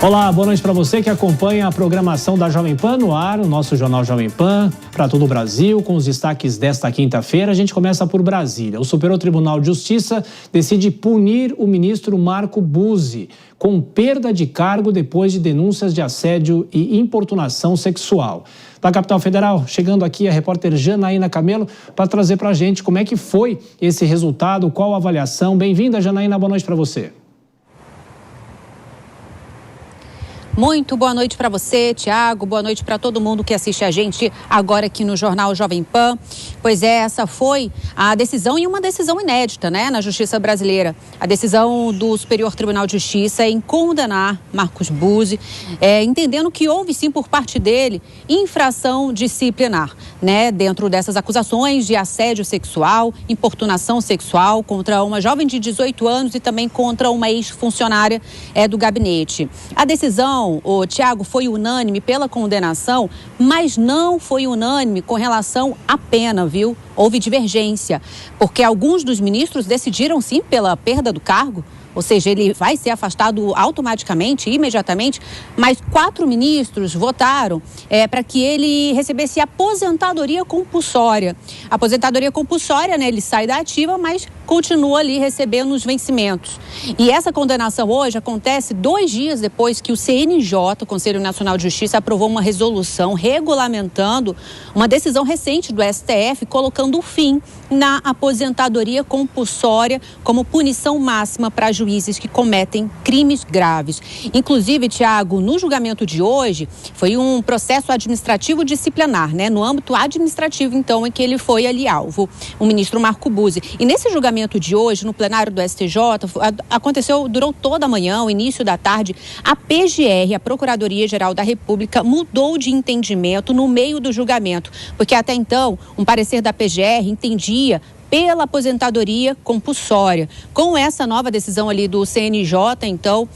Olá, boa noite para você que acompanha a programação da Jovem Pan no ar, o nosso Jornal Jovem Pan, para todo o Brasil, com os destaques desta quinta-feira. A gente começa por Brasília. O Superior Tribunal de Justiça decide punir o ministro Marco Buzzi com perda de cargo depois de denúncias de assédio e importunação sexual. Da capital federal, chegando aqui a repórter Janaína Camelo para trazer para a gente como é que foi esse resultado, qual a avaliação. Bem-vinda, Janaína, boa noite para você. Muito boa noite para você, Tiago. Boa noite para todo mundo que assiste a gente agora aqui no Jornal Jovem Pan. Pois é, essa foi a decisão e uma decisão inédita, né, na Justiça brasileira. A decisão do Superior Tribunal de Justiça em condenar Marcos Buzzi, entendendo que houve sim por parte dele infração disciplinar, né, dentro dessas acusações de assédio sexual, importunação sexual contra uma jovem de 18 anos e também contra uma ex-funcionária do gabinete. A decisão, Tiago, foi unânime pela condenação, mas não foi unânime com relação à pena, viu? Houve divergência, porque alguns dos ministros decidiram sim pela perda do cargo, ou seja, ele vai ser afastado automaticamente, imediatamente, mas 4 ministros votaram para que ele recebesse aposentadoria compulsória. A aposentadoria compulsória, né, ele sai da ativa, mas continua ali recebendo os vencimentos. E essa condenação hoje acontece 2 dias depois que o CNJ, o Conselho Nacional de Justiça, aprovou uma resolução regulamentando uma decisão recente do STF, colocando fim na aposentadoria compulsória como punição máxima para juízes que cometem crimes graves. Inclusive, Tiago, no julgamento de hoje, foi um processo administrativo disciplinar, né? No âmbito administrativo, então, em que ele foi ali alvo, o ministro Marco Buzzi. E nesse julgamento de hoje, no plenário do STJ, durou toda a manhã, o início da tarde, a PGR, a Procuradoria-Geral da República, mudou de entendimento no meio do julgamento, porque até então, um parecer da PGR entendia pela aposentadoria compulsória. Com essa nova decisão ali do CNJ, então,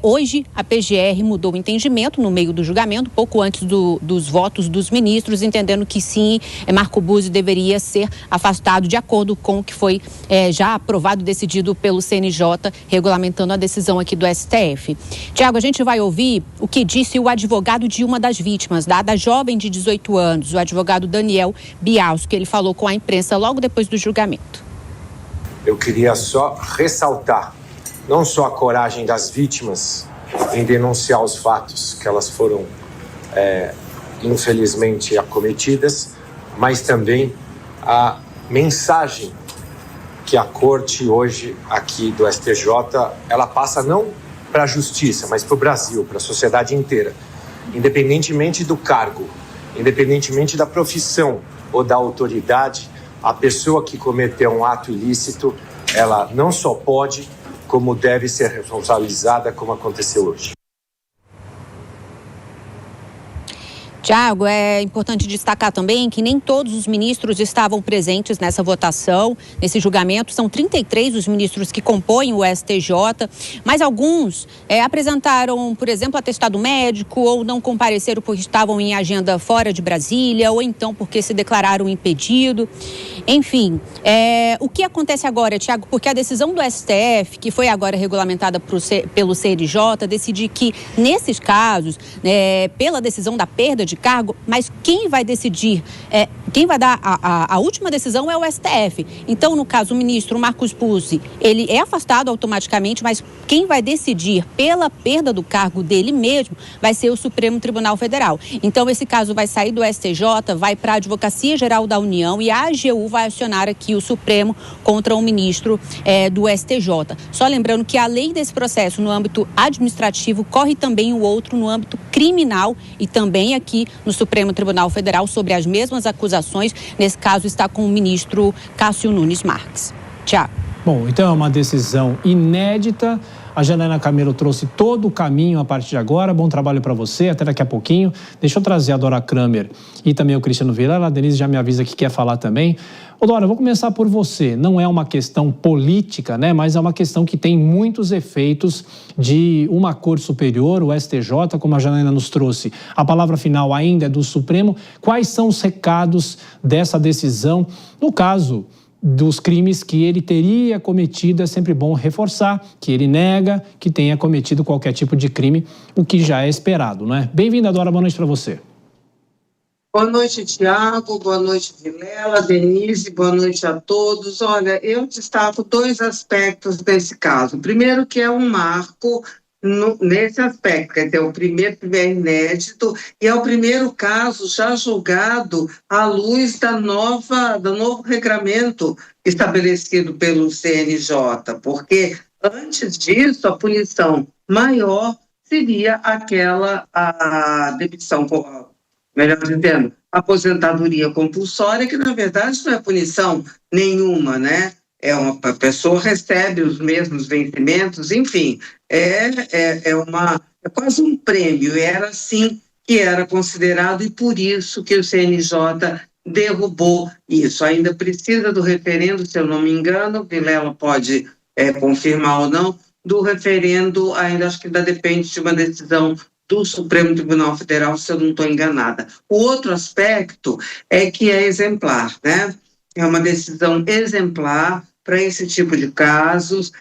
hoje a PGR mudou o entendimento no meio do julgamento, pouco antes dos votos dos ministros, entendendo que sim, Marco Buzzi deveria ser afastado de acordo com o que foi já aprovado e decidido pelo CNJ, regulamentando a decisão aqui do STF. Tiago, a gente vai ouvir o que disse o advogado de uma das vítimas, da jovem de 18 anos, o advogado Daniel Bialski, que ele falou com a imprensa logo depois do julgamento. Eu queria só ressaltar não só a coragem das vítimas em denunciar os fatos que elas foram infelizmente acometidas, mas também a mensagem que a corte hoje aqui do STJ, ela passa não para a justiça, mas para o Brasil, para a sociedade inteira, independentemente do cargo, independentemente da profissão ou da autoridade. A pessoa que cometeu um ato ilícito, ela não só pode, como deve ser responsabilizada, como aconteceu hoje. Tiago, é importante destacar também que nem todos os ministros estavam presentes nessa votação, nesse julgamento. São 33 os ministros que compõem o STJ, mas alguns apresentaram, por exemplo, atestado médico ou não compareceram porque estavam em agenda fora de Brasília ou então porque se declararam impedido. Enfim, o que acontece agora, Tiago, porque a decisão do STF, que foi agora regulamentada pelo CNJ, decide que nesses casos, pela decisão da perda de cargo, mas quem vai decidir, quem vai dar a última decisão é o STF. Então, no caso, o ministro Marcos Buzzi, ele é afastado automaticamente, mas quem vai decidir pela perda do cargo dele mesmo vai ser o Supremo Tribunal Federal. Então, esse caso vai sair do STJ, vai para a Advocacia Geral da União e a AGU vai acionar aqui o Supremo contra o ministro do STJ. Só lembrando que, além desse processo no âmbito administrativo, corre também o outro no âmbito criminal e também aqui no Supremo Tribunal Federal sobre as mesmas acusações. Nesse caso está com o ministro Cássio Nunes Marques. Tiago. Bom, então é uma decisão inédita. A Janaína Camelo trouxe todo o caminho a partir de agora. Bom trabalho para você, até daqui a pouquinho. Deixa eu trazer a Dora Kramer e também o Cristiano Vilela. A Denise já me avisa que quer falar também. Ô Dora, eu vou começar por você. Não é uma questão política, né? Mas é uma questão que tem muitos efeitos de uma corte superior, o STJ, como a Janaína nos trouxe. A palavra final ainda é do Supremo. Quais são os recados dessa decisão? No caso dos crimes que ele teria cometido. É sempre bom reforçar que ele nega que tenha cometido qualquer tipo de crime, o que já é esperado, não é? Bem-vinda, Dora, boa noite para você. Boa noite, Tiago, boa noite, Vilela, Denise, boa noite a todos. Olha, eu destaco 2 aspectos desse caso. Primeiro, que é um marco nesse aspecto, quer dizer, o primeiro é inédito e é o primeiro caso já julgado à luz do novo regramento estabelecido pelo CNJ, porque antes disso a punição maior seria a demissão, melhor dizendo, aposentadoria compulsória, que na verdade não é punição nenhuma, né? A pessoa recebe os mesmos vencimentos, enfim, é quase um prêmio, era assim que era considerado e por isso que o CNJ derrubou isso. Ainda precisa do referendo, se eu não me engano, Vilela pode confirmar ou não, do referendo, ainda acho que ainda depende de uma decisão do Supremo Tribunal Federal, se eu não estou enganada. O outro aspecto é que é exemplar, né? É uma decisão exemplar para esse tipo de casos.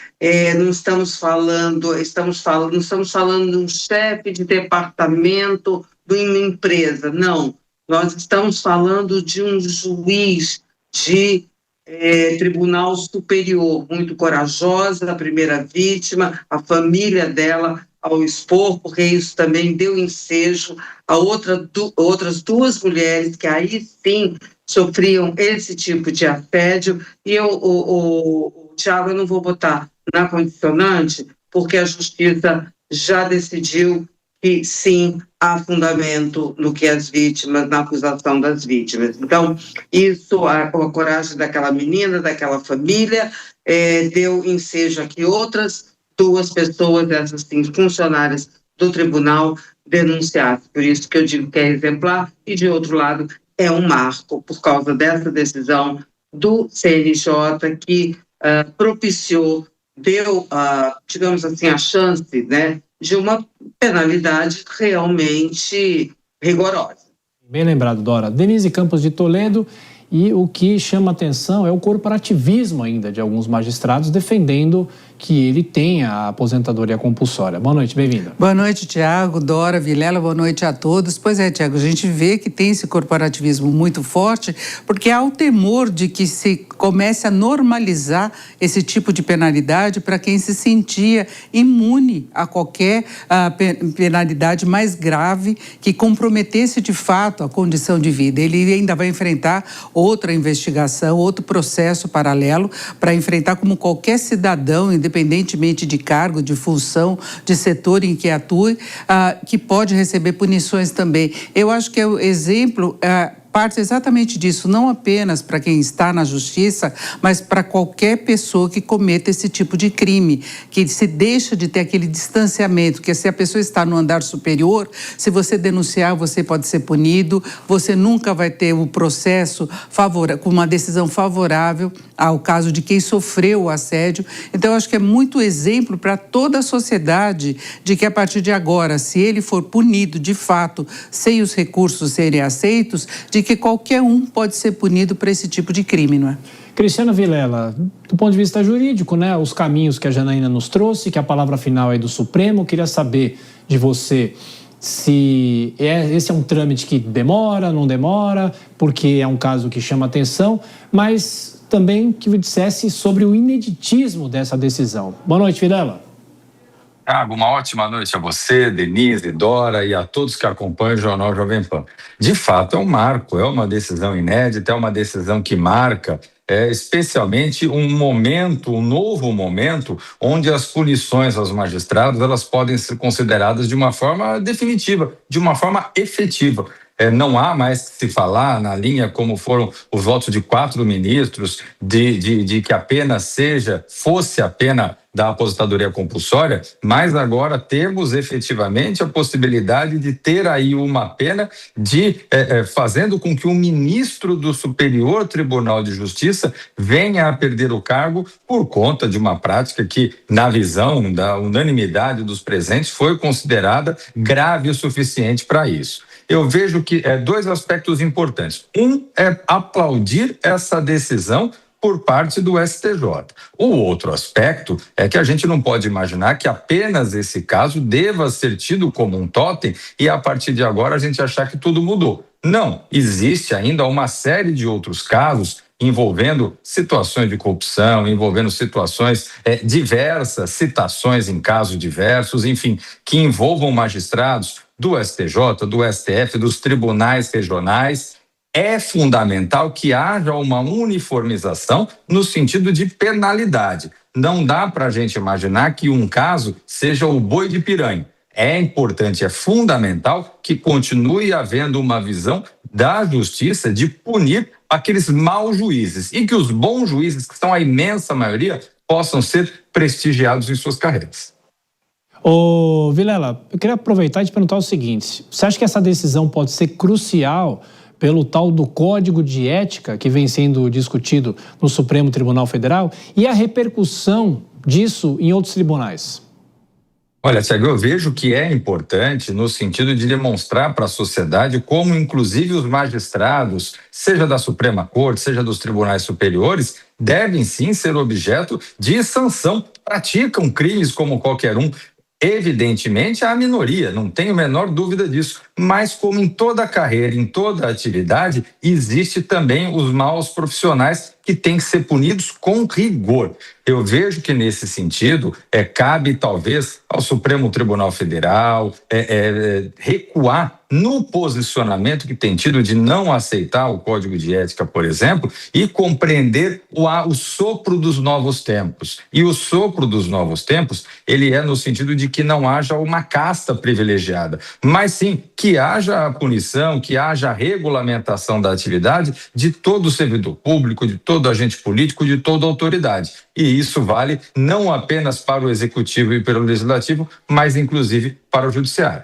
Não estamos falando de um chefe de departamento de uma empresa, não. Nós estamos falando de um juiz de Tribunal Superior, muito corajosa, a primeira vítima, a família dela, ao expor, porque isso também deu ensejo a outras 2 mulheres que aí sim sofriam esse tipo de assédio. E Tiago, eu não vou botar na condicionante, porque a Justiça já decidiu que sim, há fundamento no que as vítimas, na acusação das vítimas. Então, isso, a coragem daquela menina, daquela família, deu ensejo a que outras 2 pessoas, essas sim, funcionárias do tribunal, denunciassem. Por isso que eu digo que é exemplar, e de outro lado, é um marco, por causa dessa decisão do CNJ, que propiciou, deu, digamos assim, a chance, né, de uma penalidade realmente rigorosa. Bem lembrado, Dora. Denise Campos de Toledo. E o que chama atenção é o corporativismo ainda de alguns magistrados defendendo que ele tenha a aposentadoria compulsória. Boa noite, bem-vinda. Boa noite, Tiago, Dora, Vilela, boa noite a todos. Pois é, Tiago, a gente vê que tem esse corporativismo muito forte, porque há o temor de que se comece a normalizar esse tipo de penalidade para quem se sentia imune a qualquer penalidade mais grave que comprometesse de fato a condição de vida. Ele ainda vai enfrentar outra investigação, outro processo paralelo para enfrentar como qualquer cidadão, independentemente de cargo, de função, de setor em que atue, que pode receber punições também. Eu acho que é o exemplo... parte exatamente disso, não apenas para quem está na justiça, mas para qualquer pessoa que cometa esse tipo de crime, que se deixa de ter aquele distanciamento, que se a pessoa está no andar superior, se você denunciar, você pode ser punido, você nunca vai ter o processo com uma decisão favorável ao caso de quem sofreu o assédio. Então, eu acho que é muito exemplo para toda a sociedade de que, a partir de agora, se ele for punido de fato, sem os recursos serem aceitos, de que qualquer um pode ser punido por esse tipo de crime, não é? Cristiana Vilela, do ponto de vista jurídico, né, os caminhos que a Janaína nos trouxe, que a palavra final é do Supremo, queria saber de você se esse é um trâmite que demora, não demora, porque é um caso que chama atenção, mas também que me dissesse sobre o ineditismo dessa decisão. Boa noite, Vilela. Tiago, uma ótima noite a você, Denise, Dora e a todos que acompanham o Jornal Jovem Pan. De fato, é um marco, é uma decisão inédita, é uma decisão que marca especialmente um novo momento, onde as punições aos magistrados elas podem ser consideradas de uma forma definitiva, de uma forma efetiva. Não há mais que se falar na linha como foram os votos de 4 ministros de que a pena fosse a pena da aposentadoria compulsória, mas agora temos efetivamente a possibilidade de ter aí uma pena fazendo com que um ministro do Superior Tribunal de Justiça venha a perder o cargo por conta de uma prática que, na visão da unanimidade dos presentes, foi considerada grave o suficiente para isso. Eu vejo que 2 aspectos importantes. Um é aplaudir essa decisão por parte do STJ. O outro aspecto é que a gente não pode imaginar que apenas esse caso deva ser tido como um tótem e a partir de agora a gente achar que tudo mudou. Não, existe ainda uma série de outros casos envolvendo situações de corrupção, envolvendo situações diversas, citações em casos diversos, enfim, que envolvam magistrados do STJ, do STF, dos tribunais regionais. É fundamental que haja uma uniformização no sentido de penalidade. Não dá para a gente imaginar que um caso seja o boi de piranha. É importante, é fundamental que continue havendo uma visão da justiça de punir aqueles maus juízes e que os bons juízes, que são a imensa maioria, possam ser prestigiados em suas carreiras. Ô, Vilela, eu queria aproveitar e te perguntar o seguinte: você acha que essa decisão pode ser crucial pelo tal do Código de Ética que vem sendo discutido no Supremo Tribunal Federal e a repercussão disso em outros tribunais? Olha, Tiago, eu vejo que é importante no sentido de demonstrar para a sociedade como, inclusive, os magistrados, seja da Suprema Corte, seja dos tribunais superiores, devem sim ser objeto de sanção. Praticam crimes como qualquer um. Evidentemente, há a minoria, não tenho a menor dúvida disso, mas como em toda carreira, em toda atividade, existe também os maus profissionais que têm que ser punidos com rigor. Eu vejo que, nesse sentido, cabe talvez ao Supremo Tribunal Federal recuar no posicionamento que tem tido de não aceitar o Código de Ética, por exemplo, e compreender o sopro dos novos tempos. E o sopro dos novos tempos, ele é no sentido de que não haja uma casta privilegiada, mas sim que haja a punição, que haja a regulamentação da atividade de todo servidor público, de todo agente político, de toda autoridade. E isso vale não apenas para o Executivo e para o Legislativo, mas inclusive para o Judiciário.